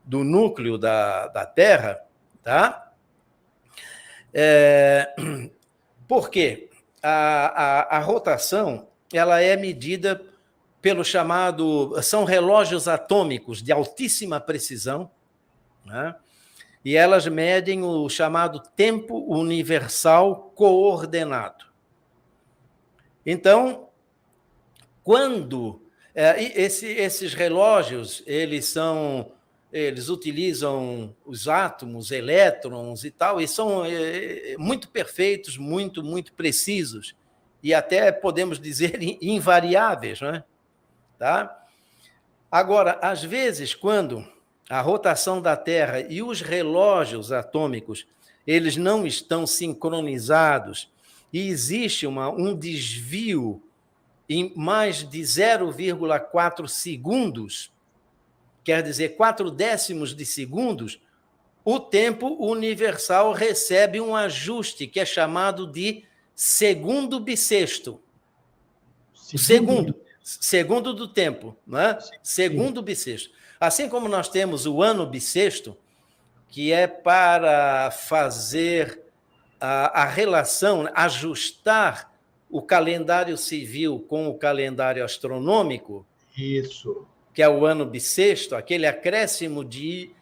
núcleo da Terra, tá? Por quê? A rotação ela é medida pelo chamado... São relógios atômicos de altíssima precisão, né? E elas medem o chamado tempo universal coordenado. Então, quando esses relógios eles utilizam os átomos, elétrons e tal, e são muito perfeitos, muito precisos, e até podemos dizer invariáveis, né? Tá? Agora, às vezes, quando a rotação da Terra e os relógios atômicos eles não estão sincronizados e existe um desvio em mais de 0,4 segundos, quer dizer, 4/10 de segundos, o tempo universal recebe um ajuste que é chamado de segundo bissexto. Segundo do tempo, não é? Segundo bissexto. Assim como nós temos o ano bissexto, que é para fazer a relação, ajustar o calendário civil com o calendário astronômico. Isso. Que é o ano bissexto, aquele acréscimo de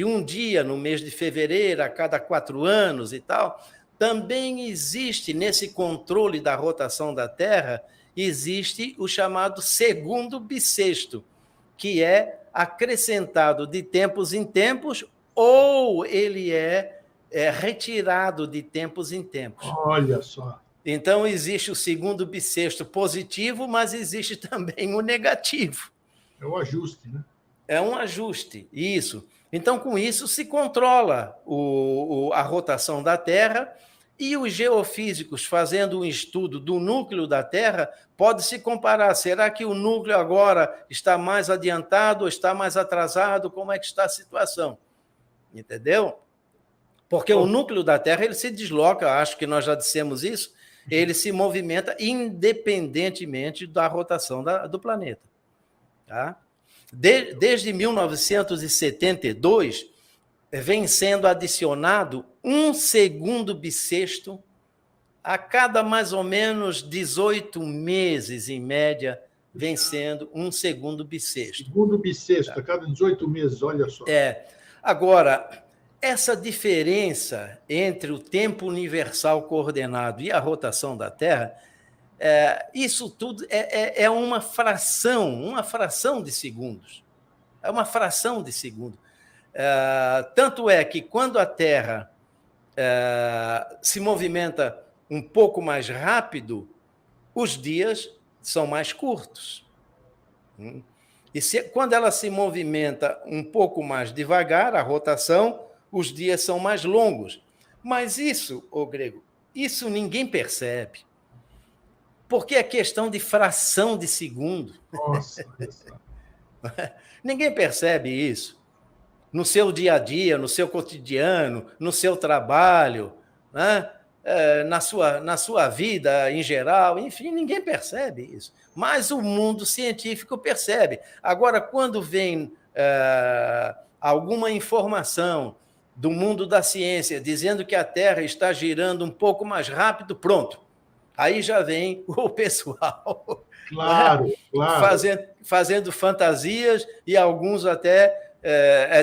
um dia no mês de fevereiro a cada 4 anos e tal. Também existe, nesse controle da rotação da Terra, existe o chamado segundo bissexto, que é acrescentado de tempos em tempos ou ele é retirado de tempos em tempos. Olha só. Então, existe o segundo bissexto positivo, mas existe também o negativo. É um ajuste, né? É um ajuste, isso. Então, com isso, se controla a rotação da Terra, e os geofísicos, fazendo um estudo do núcleo da Terra, pode-se comparar. Será que o núcleo agora está mais adiantado ou está mais atrasado? Como é que está a situação? Entendeu? Porque o núcleo da Terra ele se desloca, acho que nós já dissemos isso, ele se movimenta independentemente da rotação do planeta. Tá? Desde 1972, vem sendo adicionado 1 segundo bissexto a cada mais ou menos 18 meses, em média, vem sendo 1 segundo bissexto. Segundo bissexto, a cada 18 meses, olha só. Agora, essa diferença entre o tempo universal coordenado e a rotação da Terra, isso tudo é uma fração de segundos. É uma fração de segundo. Tanto é que quando a Terra se movimenta um pouco mais rápido, os dias são mais curtos. E quando ela se movimenta um pouco mais devagar, a rotação, os dias são mais longos. Mas isso, Grego, isso ninguém percebe. Porque é questão de fração de segundo. Nossa. Ninguém percebe isso. No seu dia a dia, no seu cotidiano, no seu trabalho, né? Na sua vida em geral, enfim, ninguém percebe isso. Mas o mundo científico percebe. Agora, quando vem alguma informação do mundo da ciência, dizendo que a Terra está girando um pouco mais rápido, pronto. Aí já vem o pessoal Claro, claro. fazendo fantasias e alguns até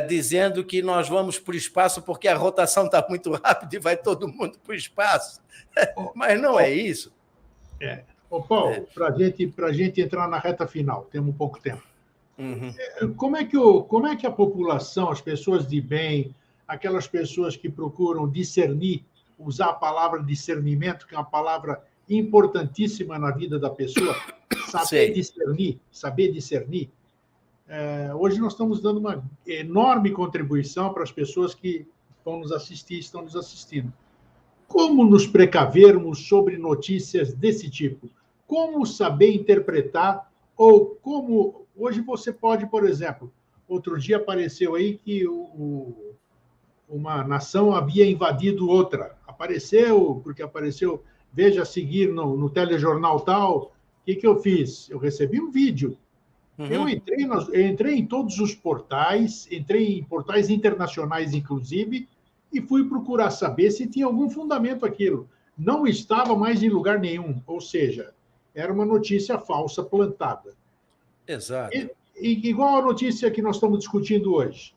dizendo que nós vamos para o espaço porque a rotação está muito rápida e vai todo mundo para o espaço. Mas não é isso. Ô, Paulo, para a gente entrar na reta final, temos pouco tempo. Uhum. Como é que a população, as pessoas de bem, aquelas pessoas que procuram discernir, usar a palavra discernimento, que é uma palavra importantíssima na vida da pessoa, saber discernir. Hoje nós estamos dando uma enorme contribuição para as pessoas que vão nos assistir, estão nos assistindo. Como nos precavermos sobre notícias desse tipo? Como saber interpretar? Ou como... Hoje você pode, por exemplo, outro dia apareceu aí que uma nação havia invadido outra. Porque apareceu, veja a seguir no telejornal tal. O que eu fiz? Eu recebi um vídeo. Uhum. Eu entrei em todos os portais, entrei em portais internacionais, inclusive, e fui procurar saber se tinha algum fundamento aquilo. Não estava mais em lugar nenhum, ou seja, era uma notícia falsa plantada. Exato. Igual a notícia que nós estamos discutindo hoje,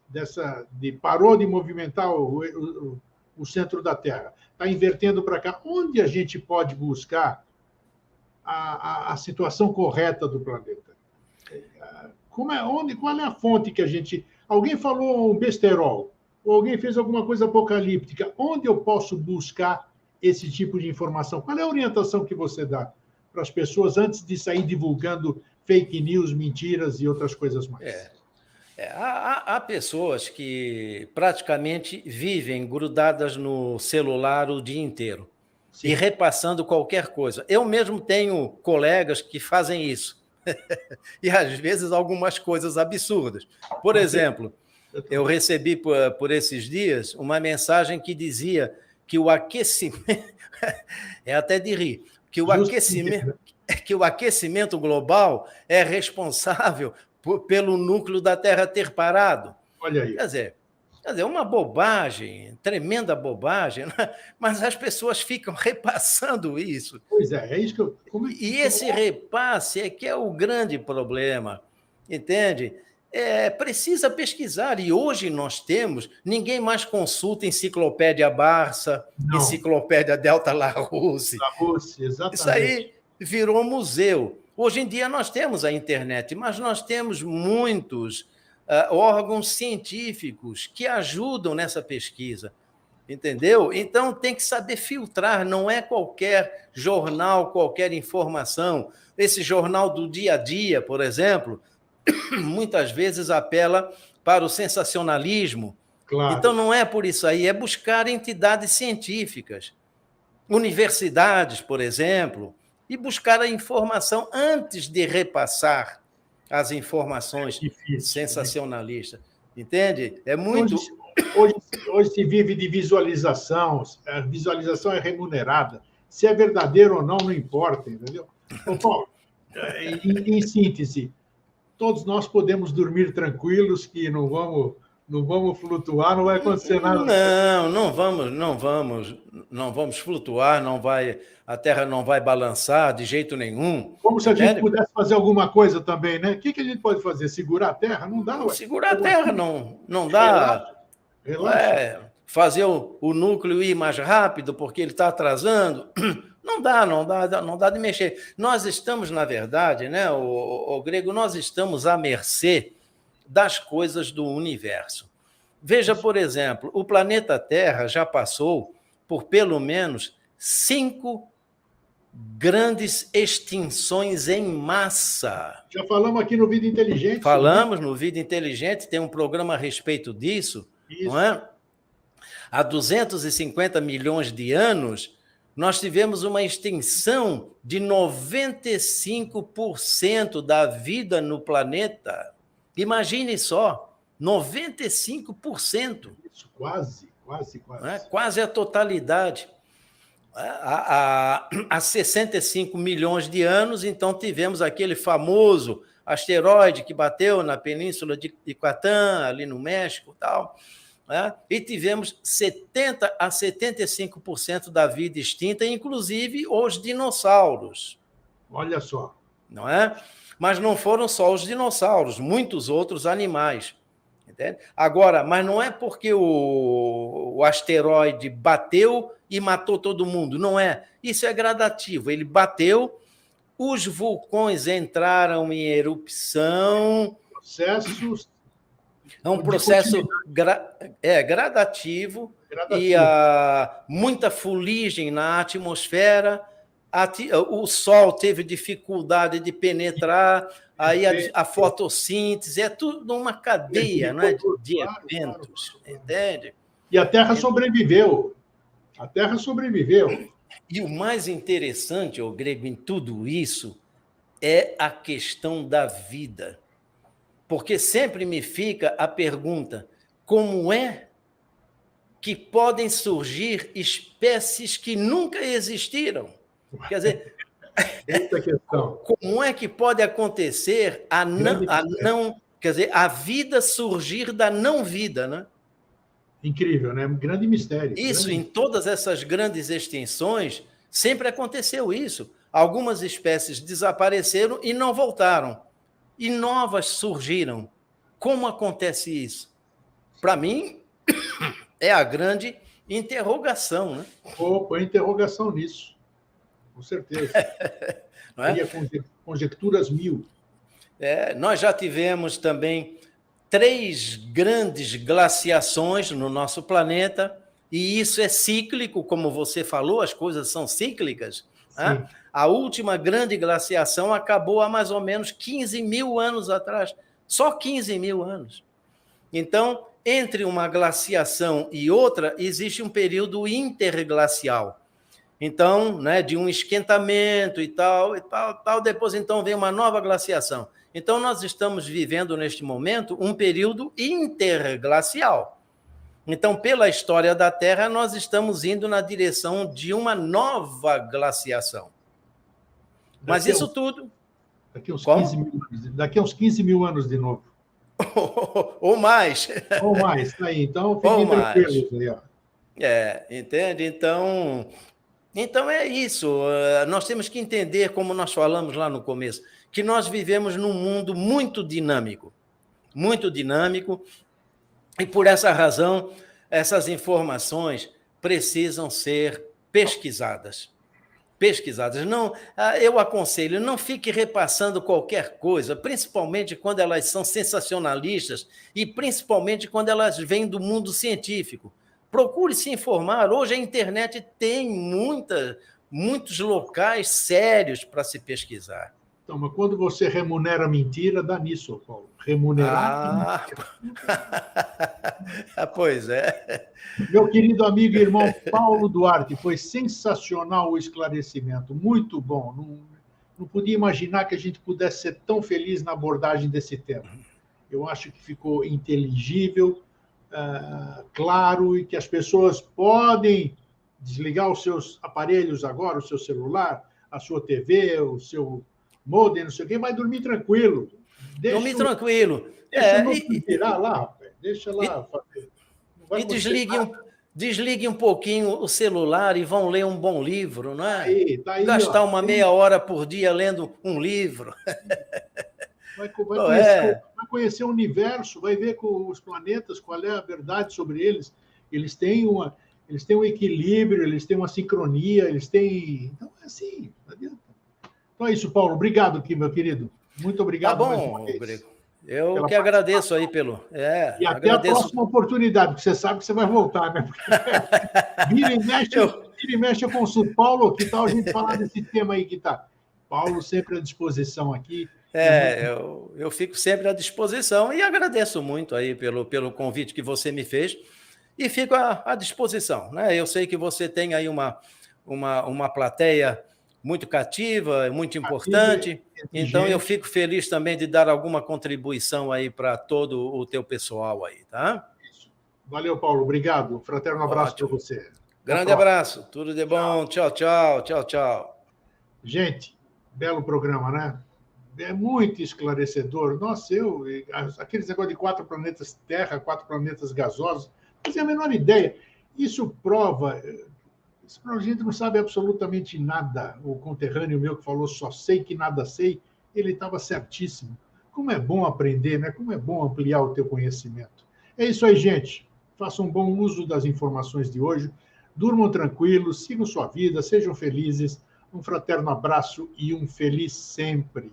parou de movimentar o centro da Terra, está invertendo para cá. Onde a gente pode buscar a situação correta do planeta? Qual é a fonte que a gente... Alguém falou um besterol, ou alguém fez alguma coisa apocalíptica. Onde eu posso buscar esse tipo de informação? Qual é a orientação que você dá para as pessoas antes de sair divulgando fake news, mentiras e outras coisas mais? Há pessoas que praticamente vivem grudadas no celular o dia inteiro. Sim. E repassando qualquer coisa. Eu mesmo tenho colegas que fazem isso. E, às vezes, algumas coisas absurdas. Por exemplo, eu recebi por esses dias uma mensagem que dizia que o aquecimento... É até de rir. Que o aquecimento global é responsável pelo núcleo da Terra ter parado. Olha aí. Quer dizer, uma bobagem, tremenda bobagem, né? Mas as pessoas ficam repassando isso. Pois é isso que eu... E esse repasse é que é o grande problema, entende? Precisa pesquisar, e hoje nós temos, ninguém mais consulta enciclopédia Barça, não. Enciclopédia Delta Larousse. Exatamente. Isso aí virou museu. Hoje em dia nós temos a internet, mas nós temos muitos órgãos científicos que ajudam nessa pesquisa, entendeu? Então tem que saber filtrar, não é qualquer jornal, qualquer informação. Esse jornal do dia a dia, por exemplo, muitas vezes apela para o sensacionalismo. Claro. Então não é por isso aí, é buscar entidades científicas, universidades, por exemplo, e buscar a informação antes de repassar as informações sensacionalistas. Entende? É muito... Hoje se vive de visualização, a visualização é remunerada. Se é verdadeiro ou não importa, entendeu? Então, Paulo, em síntese, todos nós podemos dormir tranquilos, que não vamos flutuar, não vai acontecer nada. Não vamos flutuar, a Terra não vai balançar de jeito nenhum. Como se a gente pudesse fazer alguma coisa também, né? O que a gente pode fazer? Segurar a Terra? Não dá, ué. Segurar a Terra não dá. Relaxa. Fazer o núcleo ir mais rápido porque ele está atrasando. Não dá de mexer. Nós estamos, na verdade, né, o Grego, nós estamos à mercê das coisas do universo. Veja, por exemplo, o planeta Terra já passou por pelo menos 5 grandes extinções em massa. Já falamos aqui no Vida Inteligente. Falamos no Vida Inteligente, tem um programa a respeito disso. Isso. Não é? Há 250 milhões de anos, nós tivemos uma extinção de 95% da vida no planeta. Imagine só, 95%. Isso, quase. Quase a totalidade. Há 65 milhões de anos, então, tivemos aquele famoso asteroide que bateu na península de Yucatán, ali no México e tal. né? E tivemos 70% a 75% da vida extinta, inclusive os dinossauros. Olha só. Não é? Mas não foram só os dinossauros, muitos outros animais. Entende? Agora, mas não é porque o asteroide bateu e matou todo mundo, não é. Isso é gradativo. Ele bateu, os vulcões entraram em erupção. Processos. É um processo gradativo e muita fuligem na atmosfera. O Sol teve dificuldade de penetrar, aí a fotossíntese, é tudo uma cadeia, não é, de eventos, entende? E a Terra sobreviveu. A Terra sobreviveu. E o mais interessante, Grego, em tudo isso, é a questão da vida. Porque sempre me fica a pergunta, como é que podem surgir espécies que nunca existiram? Quer dizer, como é que pode acontecer quer dizer, a vida surgir da não vida, né? Incrível, né? Um grande mistério. Isso, em todas essas grandes extinções, sempre aconteceu isso. Algumas espécies desapareceram e não voltaram. E novas surgiram. Como acontece isso? Para mim, é a grande interrogação, né? Põe interrogação nisso. Com certeza. Não é? Conjecturas mil. Nós já tivemos também 3 grandes glaciações no nosso planeta, e isso é cíclico, como você falou, as coisas são cíclicas. Né? A última grande glaciação acabou há mais ou menos 15 mil anos atrás, só 15 mil anos. Então, entre uma glaciação e outra, existe um período interglacial. Então, né, de um esquentamento e tal, depois então vem uma nova glaciação. Então, nós estamos vivendo, neste momento, um período interglacial. Então, pela história da Terra, nós estamos indo na direção de uma nova glaciação. Mas isso tudo... Daqui a uns 15 mil anos de novo. Ou mais. Ou mais, tá aí. Então, fiquem tranquilos aí. Ó. Entende? Então, é isso. Nós temos que entender, como nós falamos lá no começo, que nós vivemos num mundo muito dinâmico, e por essa razão, essas informações precisam ser pesquisadas. Não, eu aconselho, não fique repassando qualquer coisa, principalmente quando elas são sensacionalistas e principalmente quando elas vêm do mundo científico. Procure se informar. Hoje a internet tem muitos locais sérios para se pesquisar. Então, mas quando você remunera a mentira, dá nisso, Paulo. Remunerar. Pois é. Meu querido amigo e irmão Paulo Duarte, foi sensacional o esclarecimento, muito bom. Não podia imaginar que a gente pudesse ser tão feliz na abordagem desse tema. Eu acho que ficou inteligível, claro, e que as pessoas podem desligar os seus aparelhos agora, o seu celular, a sua TV, o seu modem, não sei o quê, vai dormir tranquilo. Dormir tranquilo. Deixa não tirar lá, rapaz. Deixa lá. E desligue um pouquinho o celular e vão ler um bom livro, não é? Tá aí, gastar uma meia hora por dia lendo um livro. Vai conhecer o universo, vai ver com os planetas qual é a verdade sobre eles. Eles têm um equilíbrio, eles têm uma sincronia, eles têm... Então, é assim, não adianta. Então é isso, Paulo. Obrigado aqui, meu querido. Muito obrigado. Tá bom, Grego. Eu que agradeço aí pelo... e até a próxima oportunidade, porque você sabe que você vai voltar, né? Vira e mexe, eu consulto. Paulo, que tal a gente falar desse tema aí que tá? Paulo sempre à disposição aqui. Eu fico sempre à disposição e agradeço muito aí pelo convite que você me fez e fico à disposição, né? Eu sei que você tem aí uma plateia muito cativa, muito importante, então eu fico feliz também de dar alguma contribuição aí para todo o teu pessoal aí, tá? Isso. Valeu, Paulo, obrigado. Fraterno abraço para você. Grande abraço, tudo de bom, tchau. Gente, belo programa, né? É muito esclarecedor. Nossa, aqueles negócios de 4 planetas Terra, 4 planetas gasosos, fazia a menor ideia. Isso prova a gente não sabe absolutamente nada. O conterrâneo meu que falou só sei que nada sei, ele estava certíssimo. Como é bom aprender, né? Como é bom ampliar o teu conhecimento. É isso aí, gente. Façam um bom uso das informações de hoje. Durmam tranquilos, sigam sua vida, sejam felizes. Um fraterno abraço e um feliz sempre.